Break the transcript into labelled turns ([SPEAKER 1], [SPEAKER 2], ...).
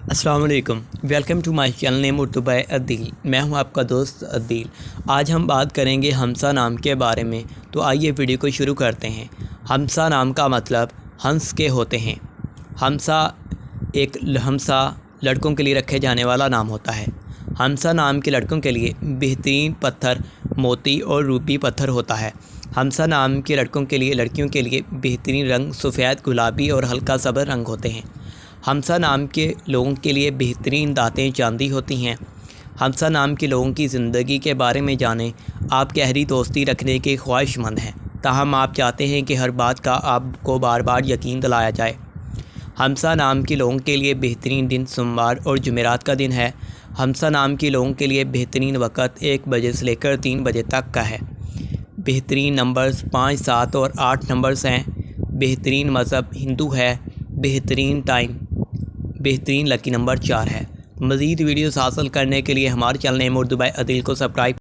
[SPEAKER 1] अस्सलाम वालेकुम, welcome to my channel name Urdu by Adeel. मैं हूं आपका दोस्त अदील। आज हम बात करेंगे हमसा नाम के बारे में। तो आइए वीडियो को शुरू करते हैं। हमसा नाम का मतलब हंस के होते हैं। हमसा लड़कों के लिए रखे जाने वाला नाम होता है। हमसा नाम के लड़कों के लिए बेहतरीन पत्थर मोती और रूबी पत्थर होता है। हमसा नाम के लड़कों के लिए लड़कियों के लिए बेहतरीन रंग सफ़ेद, गुलाबी और हल्का सब्ज़ रंग होते हैं। हमसा नाम के लोगों के लिए बेहतरीन दातें चांदी होती हैं। हमसा नाम के लोगों की ज़िंदगी के बारे में जानें। आप गहरी दोस्ती रखने के ख्वाहिशमंद हैं, ताहम आप चाहते हैं कि हर बात का आपको बार बार यकीन दिलाया जाए। हमसा नाम के लोगों के लिए बेहतरीन दिन सोमवार और जुमेरात का दिन है। हमसा नाम के लोगों के लिए बेहतरीन वक़्त 1 बजे से लेकर 3 बजे तक का है। बेहतरीन नंबर्स 5, 7 और 8 नंबर्स हैं। बेहतरीन मज़हब हिंदू है। बेहतरीन लकी नंबर 4 है। मज़ीद वीडियोस हासिल करने के लिए हमारे channel name Urdu by Adeel को सब्सक्राइब